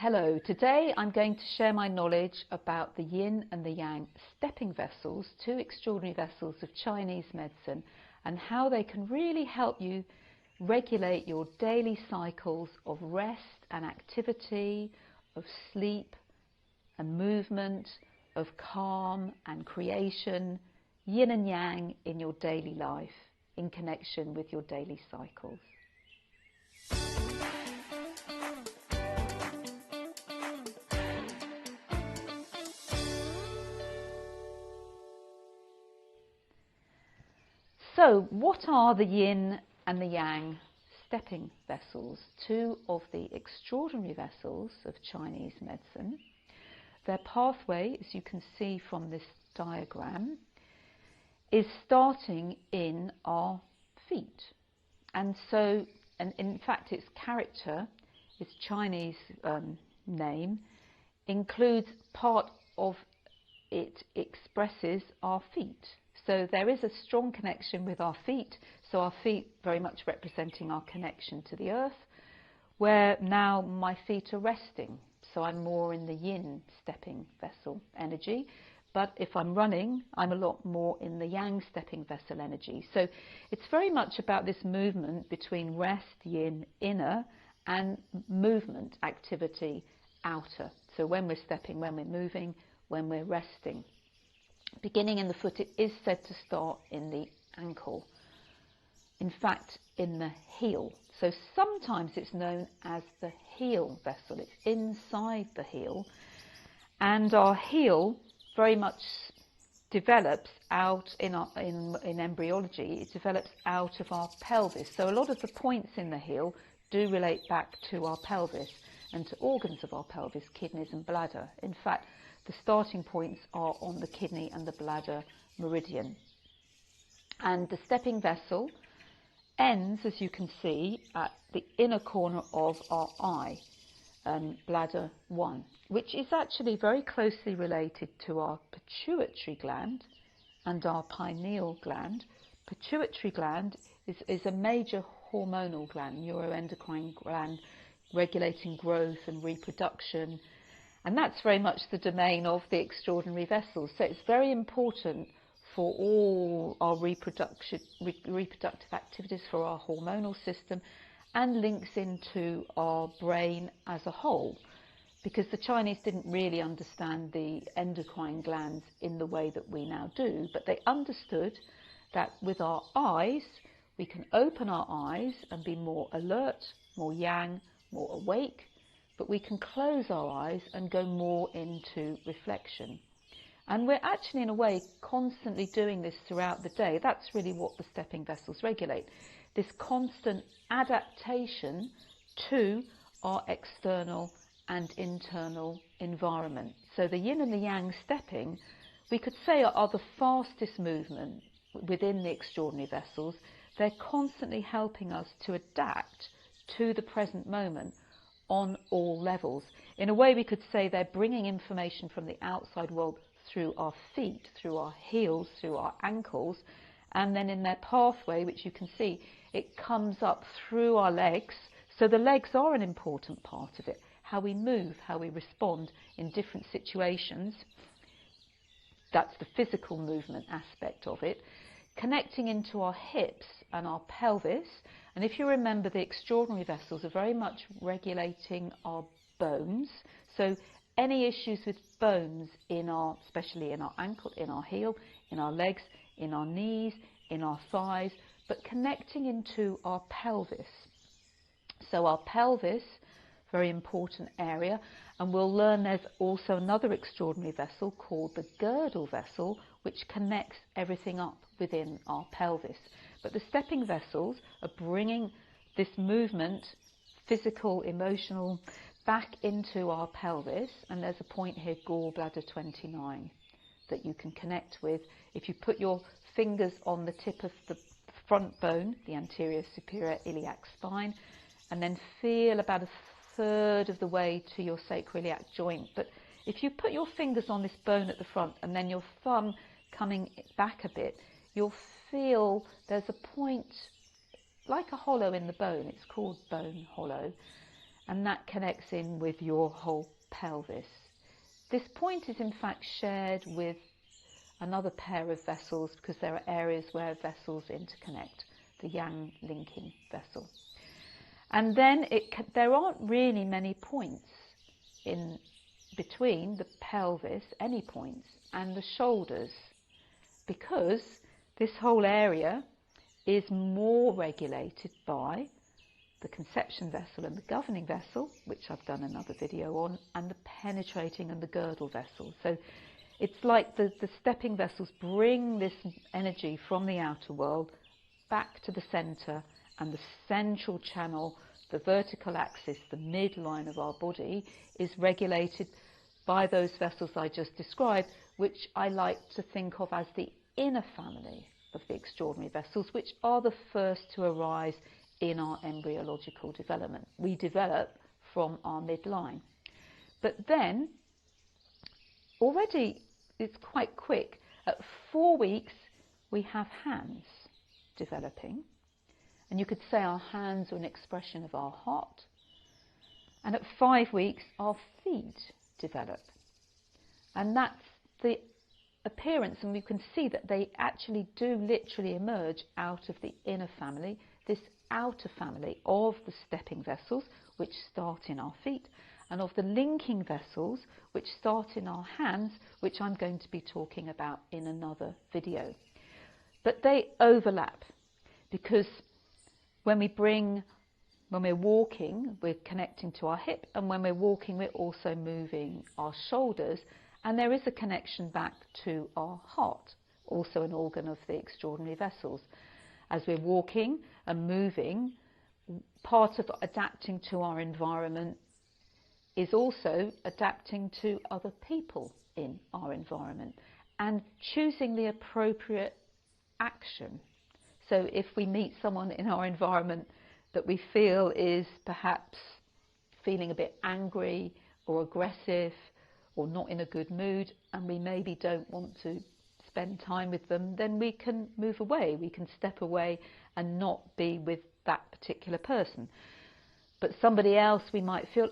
Hello, today I'm going to share my knowledge about the yin and the yang stepping vessels, two extraordinary vessels of Chinese medicine, and how they can really help you regulate your daily cycles of rest and activity, of sleep and movement, of calm and creation, yin and yang in your daily life, in connection with your daily cycles. So, what are the yin and the yang stepping vessels? Two of the extraordinary vessels of Chinese medicine. Their pathway, as you can see from this diagram, is starting in our feet. And so, and in fact, its character, its Chinese name, includes part of it expresses our feet. So there is a strong connection with our feet, so our feet very much representing our connection to the earth, where now my feet are resting. So I'm more in the yin stepping vessel energy, but if I'm running, I'm a lot more in the yang stepping vessel energy. So it's very much about this movement between rest, yin, inner, and movement, activity, outer. So when we're stepping, when we're moving, when we're resting. Beginning in the foot, it is said to start in the ankle. In fact, in the heel. So sometimes it's known as the heel vessel. It's inside the heel. And our heel very much develops out in embryology. It develops out of our pelvis. So a lot of the points in the heel do relate back to our pelvis and to organs of our pelvis, kidneys and bladder. In fact, the starting points are on the kidney and the bladder meridian. And the stepping vessel ends, as you can see, at the inner corner of our eye, bladder 1, which is actually very closely related to our pituitary gland and our pineal gland. Pituitary gland is a major hormonal gland, neuroendocrine gland, regulating growth and reproduction. And that's very much the domain of the extraordinary vessels. So it's very important for all our reproductive activities, for our hormonal system, and links into our brain as a whole. Because the Chinese didn't really understand the endocrine glands in the way that we now do, but they understood that with our eyes, we can open our eyes and be more alert, more yang, more awake. But we can close our eyes and go more into reflection. And we're actually, in a way, constantly doing this throughout the day. That's really what the stepping vessels regulate. This constant adaptation to our external and internal environment. So the yin and the yang stepping, we could say, are the fastest movement within the extraordinary vessels. They're constantly helping us to adapt to the present moment on all levels. In a way, we could say they're bringing information from the outside world through our feet, through our heels, through our ankles, and then in their pathway, which you can see, it comes up through our legs. So the legs are an important part of it, how we move, how we respond in different situations. That's the physical movement aspect of it. Connecting into our hips and our pelvis. And if you remember, the extraordinary vessels are very much regulating our bones. So any issues with bones especially in our ankle, in our heel, in our legs, in our knees, in our thighs, but connecting into our pelvis. So our pelvis, very important area, and we'll learn there's also another extraordinary vessel called the girdle vessel, which connects everything up within our pelvis. But the stepping vessels are bringing this movement, physical, emotional, back into our pelvis. And there's a point here, gallbladder 29, that you can connect with. If you put your fingers on the tip of the front bone, the anterior superior iliac spine, and then feel about a third of the way to your sacroiliac joint. But if you put your fingers on this bone at the front and then your thumb coming back a bit, you'll feel there's a point like a hollow in the bone. It's called bone hollow. and that connects in with your whole pelvis. This point is in fact shared with another pair of vessels because there are areas where vessels interconnect, the yang linking vessel. And then there aren't really many points in between the pelvis, any points, and the shoulders, because this whole area is more regulated by the conception vessel and the governing vessel, which I've done another video on, and the penetrating and the girdle vessel. So it's like the stepping vessels bring this energy from the outer world back to the centre, and the central channel, the vertical axis, the midline of our body, is regulated by those vessels I just described, which I like to think of as the inner family of the extraordinary vessels, which are the first to arise in our embryological development. We develop from our midline. But then, already it's quite quick. At 4 weeks, we have hands developing. And you could say our hands are an expression of our heart. And at 5 weeks, our feet develop. And that's the appearance, and we can see that they actually do literally emerge out of the inner family, this outer family of the stepping vessels, which start in our feet, and of the linking vessels, which start in our hands, which I'm going to be talking about in another video. But they overlap, because when we're walking, we're connecting to our hip, and when we're walking, we're also moving our shoulders, and there is a connection back to our heart, also an organ of the extraordinary vessels. As we're walking and moving, part of adapting to our environment is also adapting to other people in our environment and choosing the appropriate action. So if we meet someone in our environment that we feel is perhaps feeling a bit angry or aggressive or not in a good mood, and we maybe don't want to spend time with them, then we can move away, we can step away and not be with that particular person. But somebody else, we might feel,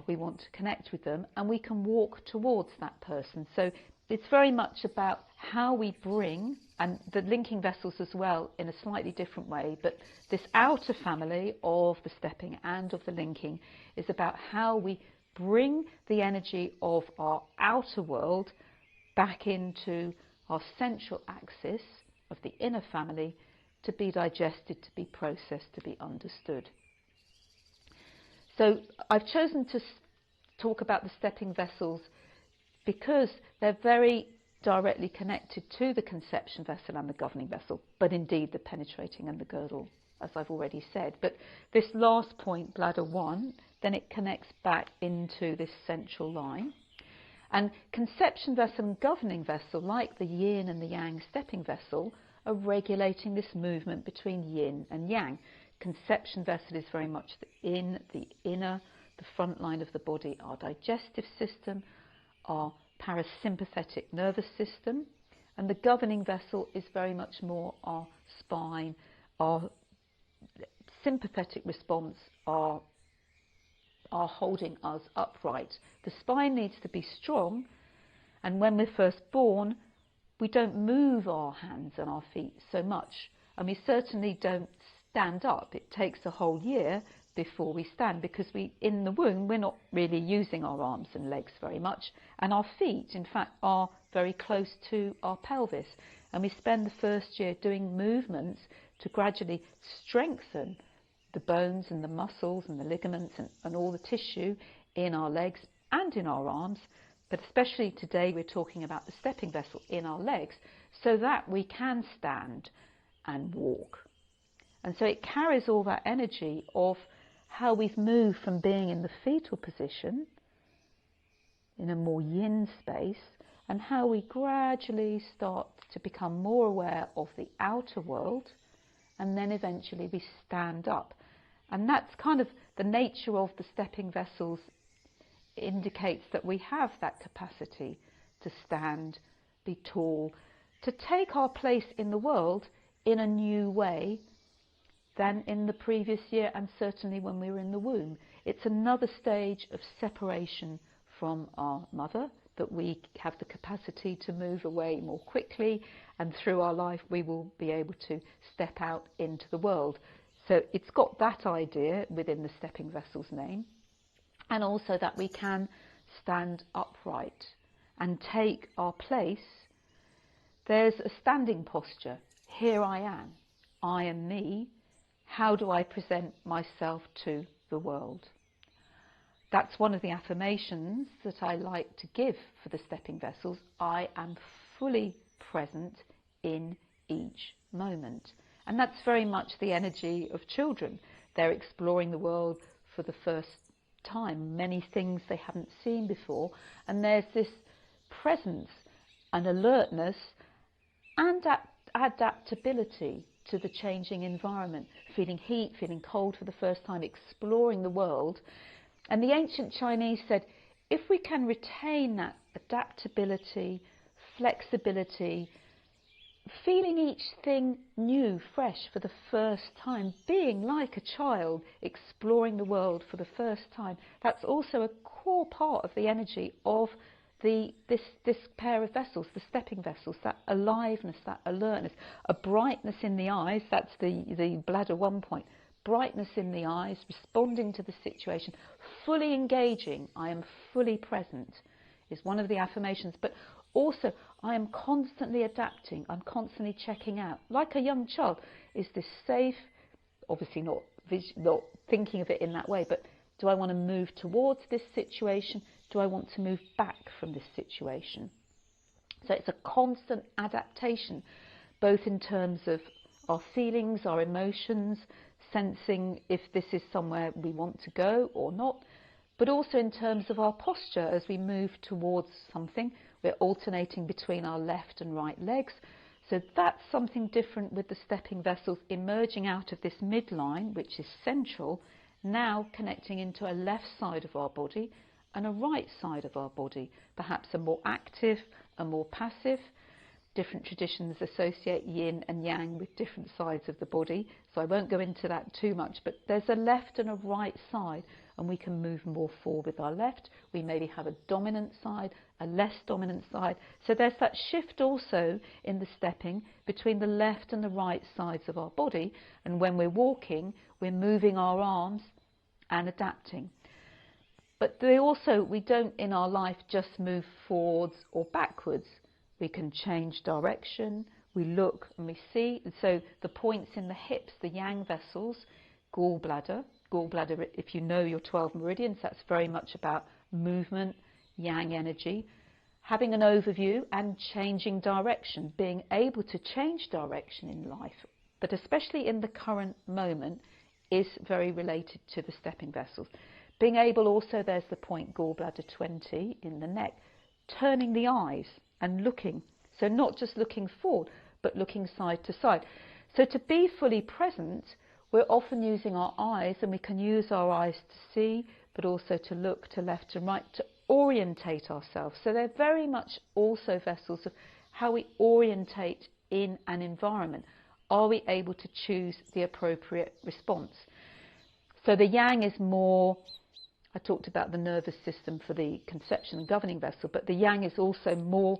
we want to connect with them, and we can walk towards that person. So it's very much about how we bring, and the linking vessels as well in a slightly different way, but this outer family of the stepping and of the linking is about how we bring the energy of our outer world back into our central axis of the inner family to be digested, to be processed, to be understood. So I've chosen to talk about the stepping vessels because they're very directly connected to the conception vessel and the governing vessel, but indeed the penetrating and the girdle, as I've already said. But this last point, bladder 1, then it connects back into this central line. And conception vessel and governing vessel, like the yin and the yang stepping vessel, are regulating this movement between yin and yang. Conception vessel is very much the inner, the front line of the body, our digestive system, our parasympathetic nervous system, and the governing vessel is very much more our spine, our sympathetic response, our holding us upright. The spine needs to be strong, and when we're first born, we don't move our hands and our feet so much, and we certainly don't stand up. It takes a whole year before we stand, because in the womb we're not really using our arms and legs very much, and our feet in fact are very close to our pelvis, and we spend the first year doing movements to gradually strengthen the bones and the muscles and the ligaments and all the tissue in our legs and in our arms, but especially today we're talking about the stepping vessel in our legs, so that we can stand and walk. And so it carries all that energy of how we've moved from being in the fetal position in a more yin space, and how we gradually start to become more aware of the outer world, and then eventually we stand up. And that's kind of the nature of the stepping vessels, indicates that we have that capacity to stand, be tall, to take our place in the world in a new way, than in the previous year, and certainly when we were in the womb. It's another stage of separation from our mother, that we have the capacity to move away more quickly, and through our life we will be able to step out into the world. So it's got that idea within the stepping vessel's name, and also that we can stand upright and take our place. There's a standing posture. Here I am me. How do I present myself to the world? That's one of the affirmations that I like to give for the stepping vessels. I am fully present in each moment. And that's very much the energy of children. They're exploring the world for the first time, many things they haven't seen before, and there's this presence and alertness and adaptability to the changing environment, feeling heat, feeling cold for the first time, exploring the world. And the ancient Chinese said, if we can retain that adaptability, flexibility, feeling each thing new, fresh for the first time, being like a child, exploring the world for the first time, that's also a core part of the energy of this pair of vessels, the stepping vessels, that aliveness, that alertness, a brightness in the eyes. That's the bladder 1 point. Brightness in the eyes, responding to the situation, fully engaging. I am fully present is one of the affirmations. But also, I am constantly adapting. I'm constantly checking out. Like a young child, is this safe? Obviously not thinking of it in that way, but do I want to move towards this situation? Do I want to move back from this situation? So it's a constant adaptation, both in terms of our feelings, our emotions, sensing if this is somewhere we want to go or not, but also in terms of our posture as we move towards something. We're alternating between our left and right legs. So that's something different with the stepping vessels emerging out of this midline, which is central, now connecting into a left side of our body and a right side of our body, perhaps a more active, a more passive. Different traditions associate yin and yang with different sides of the body, so I won't go into that too much, but there's a left and a right side, and we can move more forward with our left. We maybe have a dominant side, a less dominant side. So there's that shift also in the stepping between the left and the right sides of our body, and when we're walking, we're moving our arms and adapting. But we don't in our life just move forwards or backwards. We can change direction, we look and we see. And so the points in the hips, the yang vessels, gallbladder, if you know your 12 meridians, that's very much about movement, yang energy, having an overview and changing direction, being able to change direction in life, but especially in the current moment, is very related to the stepping vessels. Being able also, there's the point gallbladder 20 in the neck, turning the eyes and looking. So not just looking forward, but looking side to side. So to be fully present, we're often using our eyes, and we can use our eyes to see, but also to look to left and right, to orientate ourselves. So they're very much also vessels of how we orientate in an environment. Are we able to choose the appropriate response? So the yang is more, I talked about the nervous system for the conception and governing vessel, but the yang is also more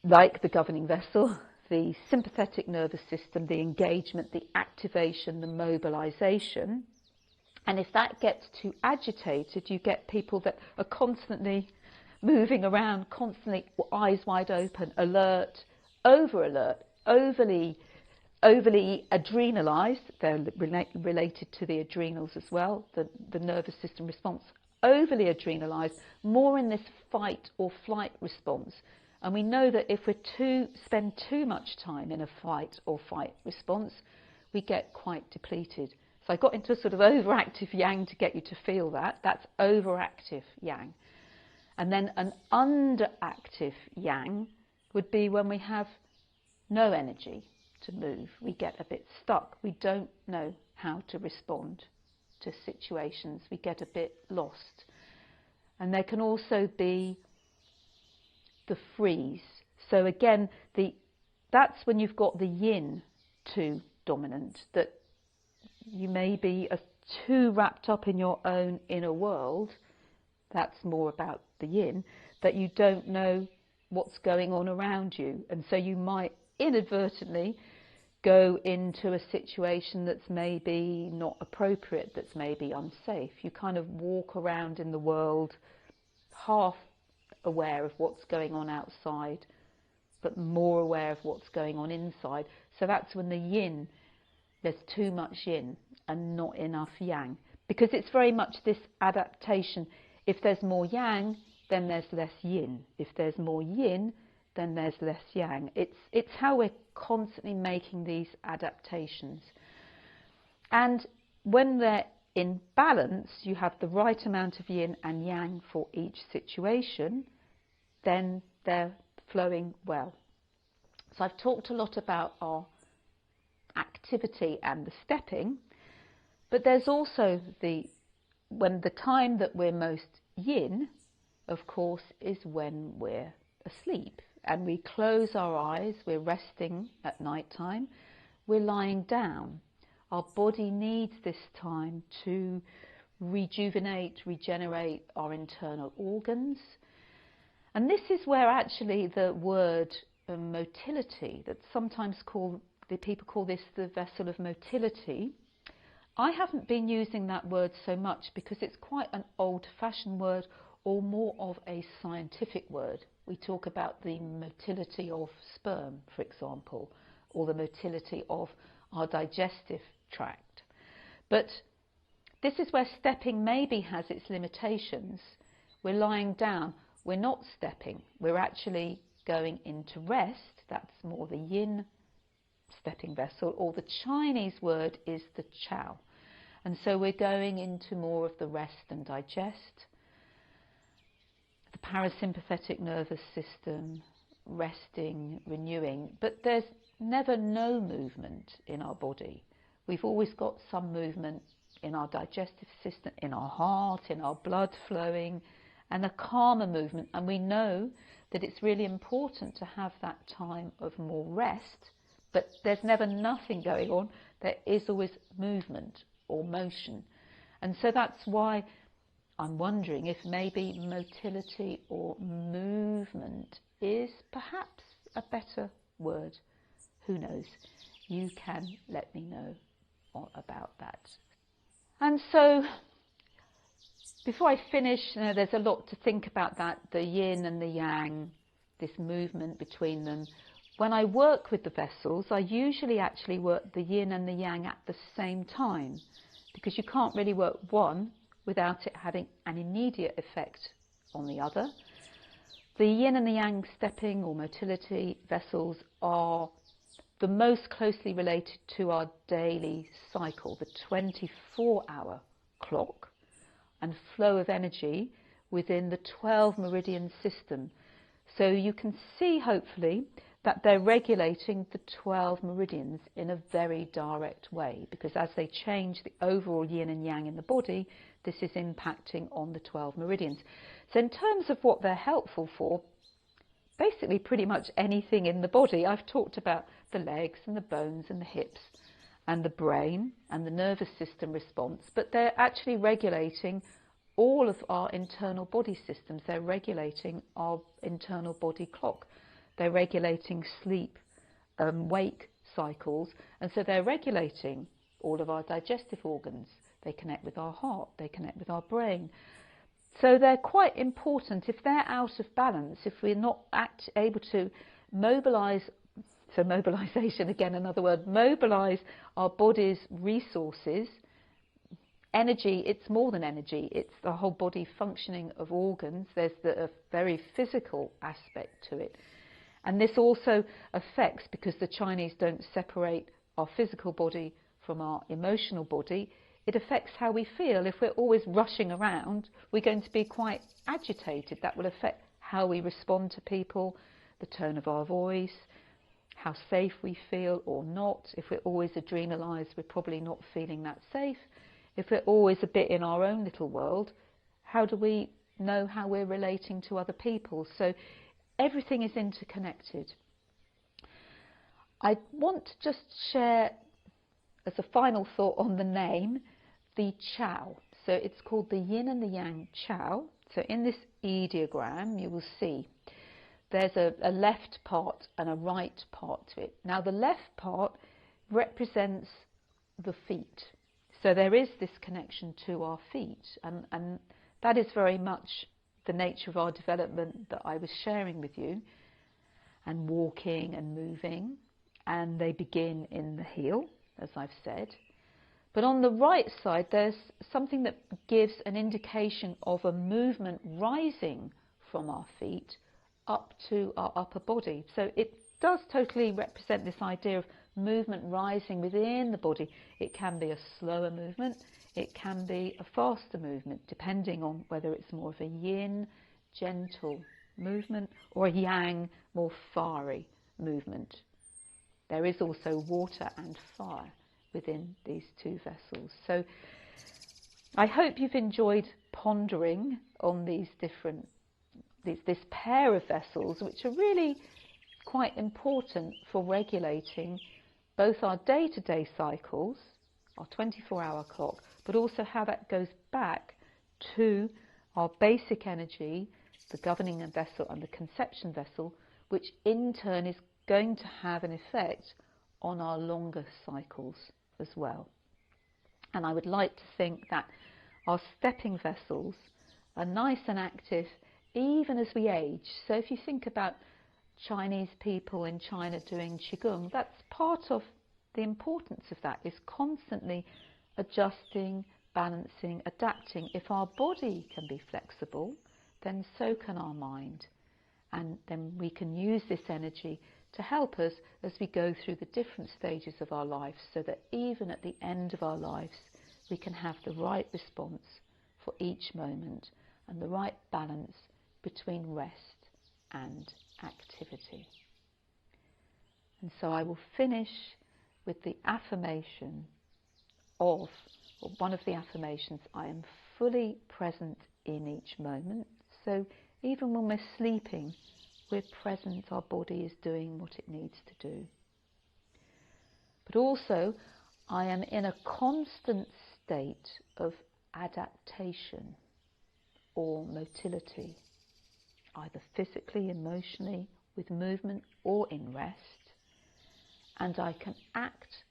like the governing vessel, the sympathetic nervous system, the engagement, the activation, the mobilization. And if that gets too agitated, you get people that are constantly moving around, constantly eyes wide open, alert, over alert, overly adrenalized. They're related to the adrenals as well, the nervous system response. Overly adrenalized, more in this fight or flight response. And we know that if we spend too much time in a fight or flight response, we get quite depleted. So I got into a sort of overactive yang to get you to feel that. That's overactive yang. And then an underactive yang would be when we have no energy to move. We get a bit stuck. We don't know how to respond to situations. We get a bit lost. And there can also be the freeze. So again, that's when you've got the yin to dominant, that you maybe are too wrapped up in your own inner world, that's more about the yin, that you don't know what's going on around you. And so you might inadvertently go into a situation that's maybe not appropriate, that's maybe unsafe. You kind of walk around in the world half aware of what's going on outside, but more aware of what's going on inside. So that's when the yin, there's too much yin and not enough yang, because it's very much this adaptation. If there's more yang, then there's less yin. If there's more yin, then there's less yang. It's how we're constantly making these adaptations. And when they're in balance, you have the right amount of yin and yang for each situation, then they're flowing well. So I've talked a lot about our activity and the stepping, but there's also the time that we're most yin, of course, is when we're asleep and we close our eyes, we're resting at night time, we're lying down. Our body needs this time to rejuvenate, regenerate our internal organs. And this is where actually the word motility, that sometimes people call this the vessel of motility. I haven't been using that word so much because it's quite an old-fashioned word, or more of a scientific word. We talk about the motility of sperm, for example, or the motility of our digestive tract. But this is where stepping maybe has its limitations. We're lying down, we're not stepping, we're actually going into rest. That's more the yin stepping vessel, or the Chinese word is the Qiao. And so we're going into more of the rest and digest. The parasympathetic nervous system, resting, renewing, but there's never no movement in our body. We've always got some movement in our digestive system, in our heart, in our blood flowing, and a calmer movement. And we know that it's really important to have that time of more rest, but there's never nothing going on. There is always movement or motion. And so that's why I'm wondering if maybe motility or movement is perhaps a better word. Who knows? You can let me know about that. And so, before I finish, there's a lot to think about that, the yin and the yang, this movement between them. When I work with the vessels, I usually actually work the yin and the yang at the same time, because you can't really work one without it having an immediate effect on the other. The yin and the yang stepping or motility vessels are the most closely related to our daily cycle, the 24-hour clock and flow of energy within the 12 meridian system. So you can see, hopefully, that they're regulating the 12 meridians in a very direct way, because as they change the overall yin and yang in the body, this is impacting on the 12 meridians. So in terms of what they're helpful for, basically pretty much anything in the body. I've talked about the legs and the bones and the hips and the brain and the nervous system response, but they're actually regulating all of our internal body systems. They're regulating our internal body clock. They're regulating sleep, wake cycles, and so they're regulating all of our digestive organs. They connect with our heart, they connect with our brain. So they're quite important. If they're out of balance, if we're not able to mobilise, so mobilisation, again another word, mobilise our body's resources, energy, it's more than energy, it's the whole body functioning of organs. There's a very physical aspect to it. And this also affects, because the Chinese don't separate our physical body from our emotional body, it affects how we feel. If we're always rushing around, we're going to be quite agitated. That will affect how we respond to people, the tone of our voice, how safe we feel or not. If we're always adrenalised, we're probably not feeling that safe. If we're always a bit in our own little world, how do we know how we're relating to other people? So everything is interconnected. I want to just share as a final thought on the name, the Qiao. So it's called the Yin and the Yang Qiao. So in this ideogram, you will see there's a left part and a right part to it. Now the left part represents the feet. So there is this connection to our feet, and that is very much the nature of our development that I was sharing with you, and walking and moving, and they begin in the heel, as I've said. But on the right side, there's something that gives an indication of a movement rising from our feet up to our upper body. So it does totally represent this idea of movement rising within the body. It can be a slower movement, it can be a faster movement, depending on whether it's more of a yin, gentle movement, or a yang, more fiery movement. There is also water and fire within these two vessels. So I hope you've enjoyed pondering on these different, this pair of vessels, which are really quite important for regulating both our day-to-day cycles, our 24-hour clock, but also how that goes back to our basic energy, the governing vessel and the conception vessel, which in turn is going to have an effect on our longer cycles as well. And I would like to think that our stepping vessels are nice and active even as we age. So if you think about Chinese people in China doing Qigong, that's part of the importance of that, is constantly adjusting, balancing, adapting. If our body can be flexible, then so can our mind. And then we can use this energy to help us as we go through the different stages of our lives, so that even at the end of our lives, we can have the right response for each moment and the right balance between rest and activity. And so I will finish with the affirmation of, or one of the affirmations, I am fully present in each moment. So even when we're sleeping, we're present, our body is doing what it needs to do. But also, I am in a constant state of adaptation or motility, either physically, emotionally, with movement, or in rest. And I can act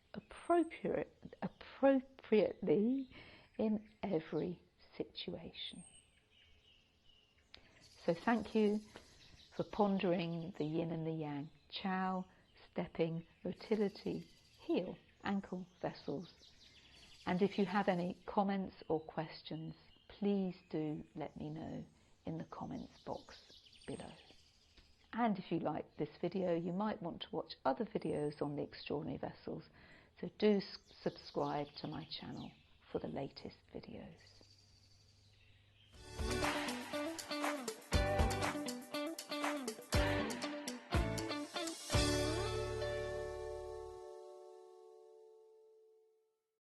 appropriately in every situation. So thank you for pondering the yin and the yang, Qiao, stepping, motility, heel, ankle, vessels. And if you have any comments or questions, please do let me know in the comments box below. And if you like this video, you might want to watch other videos on the extraordinary vessels, so do subscribe to my channel for the latest videos.